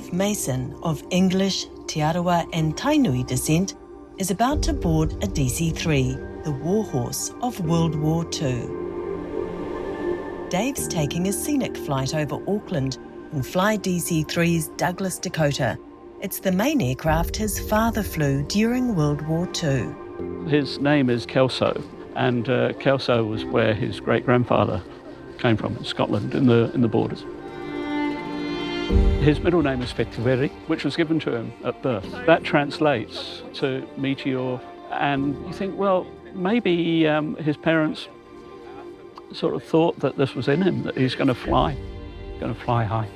Dave Mason, of English, Te Arawa and Tainui descent, is about to board a DC-3, the warhorse of World War II. Dave's taking a scenic flight over Auckland in Fly DC-3's Douglas Dakota. It's the main aircraft his father flew during World War II. His name is Kelso, and Kelso was where his great-grandfather came from in Scotland, in the borders. His middle name is Wheturere, which was given to him at birth. That translates to meteor, and you think, well, maybe his parents sort of thought that this was in him, that he's going to fly high.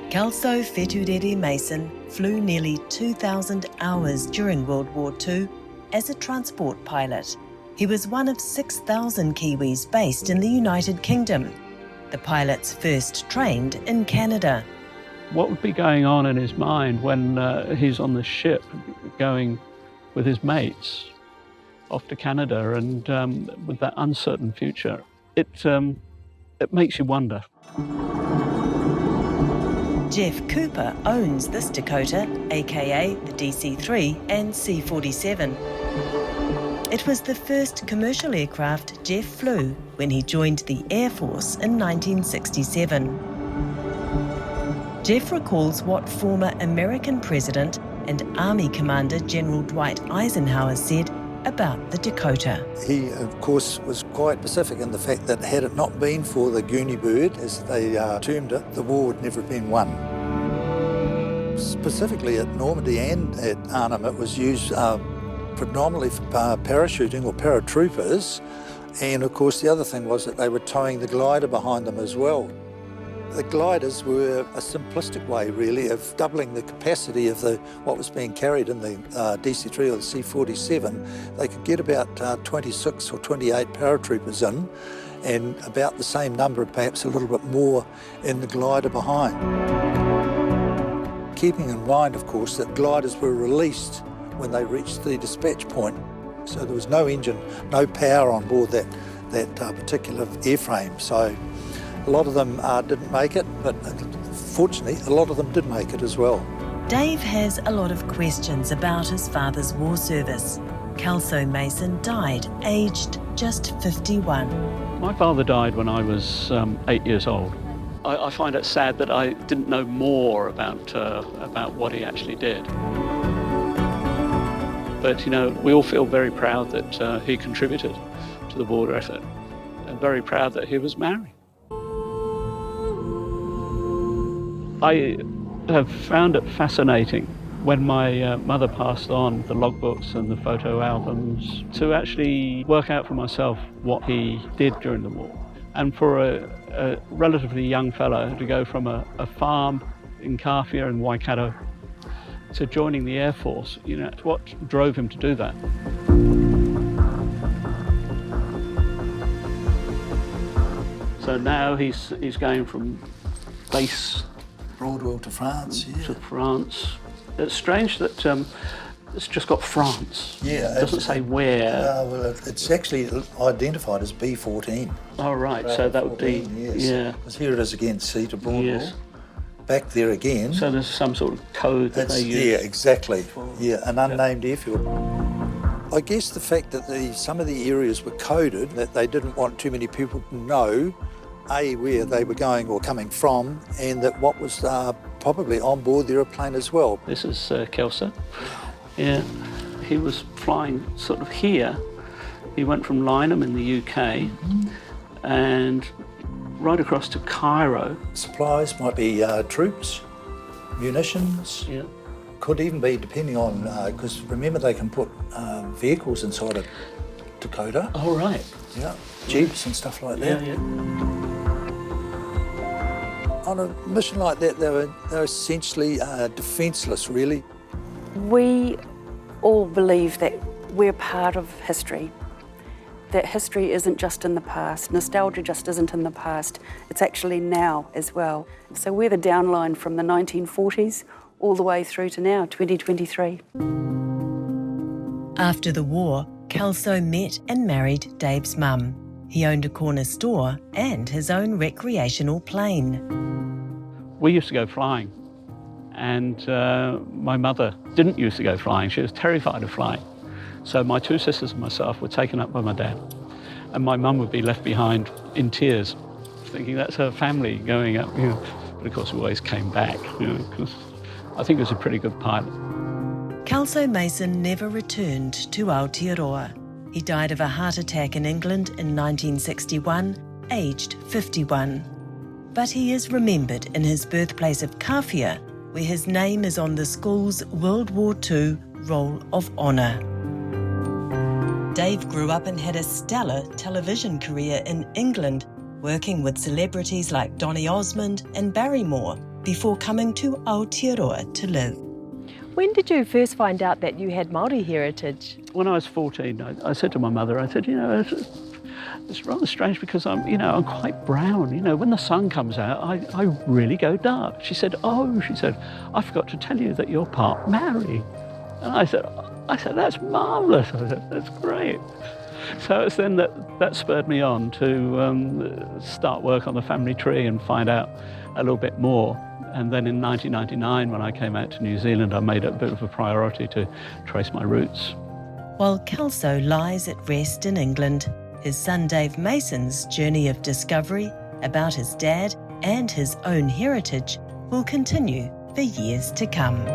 Kelso Wheturere Mason flew nearly 2,000 hours during World War II as a transport pilot. He was one of 6,000 Kiwis based in the United Kingdom. The pilots first trained in Canada. What would be going on in his mind when he's on the ship going with his mates off to Canada and with that uncertain future? It makes you wonder. Jeff Cooper owns this Dakota, aka the DC-3 and C-47. It was the first commercial aircraft Jeff flew when he joined the Air Force in 1967. Jeff recalls what former American President and Army Commander General Dwight Eisenhower said about the Dakota. He, of course, was quite specific in the fact that had it not been for the Goonie bird, as they termed it, the war would never have been won. Specifically at Normandy and at Arnhem, it was used predominantly for parachuting or paratroopers, and of course the other thing was that they were towing the glider behind them as well. The gliders were a simplistic way, really, of doubling the capacity of what was being carried in the DC-3 or the C-47. They could get about 26 or 28 paratroopers in, and about the same number, perhaps a little bit more, in the glider behind. Keeping in mind, of course, that gliders were released when they reached the dispatch point, so there was no engine, no power on board that particular airframe. So a lot of them didn't make it, but fortunately, a lot of them did make it as well. Dave has a lot of questions about his father's war service. Kelso Mason died aged just 51. My father died when I was 8 years old. I find it sad that I didn't know more about what he actually did. But, you know, we all feel very proud that he contributed to the border effort, and very proud that he was married. I have found it fascinating when my mother passed on the logbooks and the photo albums to actually work out for myself what he did during the war. And for a relatively young fellow to go from a farm in Kawhia and Waikato to joining the Air Force, you know, what drove him to do that? So now he's going from base Broadwell to France, yeah. To France. It's strange that it's just got France. Yeah. It doesn't say where. Well, it's actually identified as B14. Oh, right, so that would be, yes. yeah. Because here it is again, C to Broadwell. Yes. Back there again. So there's some sort of code that they use. Yeah, exactly. Yeah, an unnamed airfield. I guess the fact that some of the areas were coded, that they didn't want too many people to know where they were going or coming from, and that what was probably on board the aeroplane as well. This is Kelso. Yeah, he was flying sort of here. He went from Lynham in the UK and right across to Cairo. Supplies might be troops, munitions. Yeah. Could even be, depending on, because remember they can put vehicles inside a Dakota. Oh, right. Yeah, jeeps and stuff like that. Yeah. On a mission like that, they were essentially defenceless, really. We all believe that we're part of history, that history isn't just in the past, nostalgia just isn't in the past, it's actually now as well. So we're the downline from the 1940s all the way through to now, 2023. After the war, Kelso met and married Dave's mum. He owned a corner store and his own recreational plane. We used to go flying, And my mother didn't used to go flying. She was terrified of flying. So my two sisters and myself were taken up by my dad. And my mum would be left behind in tears, thinking that's her family going up, you know. But of course we always came back, you know, because I think it was a pretty good pilot. Kelso Mason never returned to Aotearoa. He died of a heart attack in England in 1961, aged 51. But he is remembered in his birthplace of Kawhia, where his name is on the school's World War II Roll of Honour. Dave grew up and had a stellar television career in England, working with celebrities like Donny Osmond and Barrymore before coming to Aotearoa to live. When did you first find out that you had Māori heritage? When I was 14, I said to my mother, I said, you know, it's rather strange because I'm quite brown. You know, when the sun comes out, I really go dark. She said, I forgot to tell you that you're part Māori. And I said, that's marvellous. I said, that's great. So it's then that spurred me on to start work on the family tree and find out a little bit more. And then in 1999, when I came out to New Zealand, I made it a bit of a priority to trace my roots. While Kelso lies at rest in England, his son Dave Mason's journey of discovery about his dad and his own heritage will continue for years to come.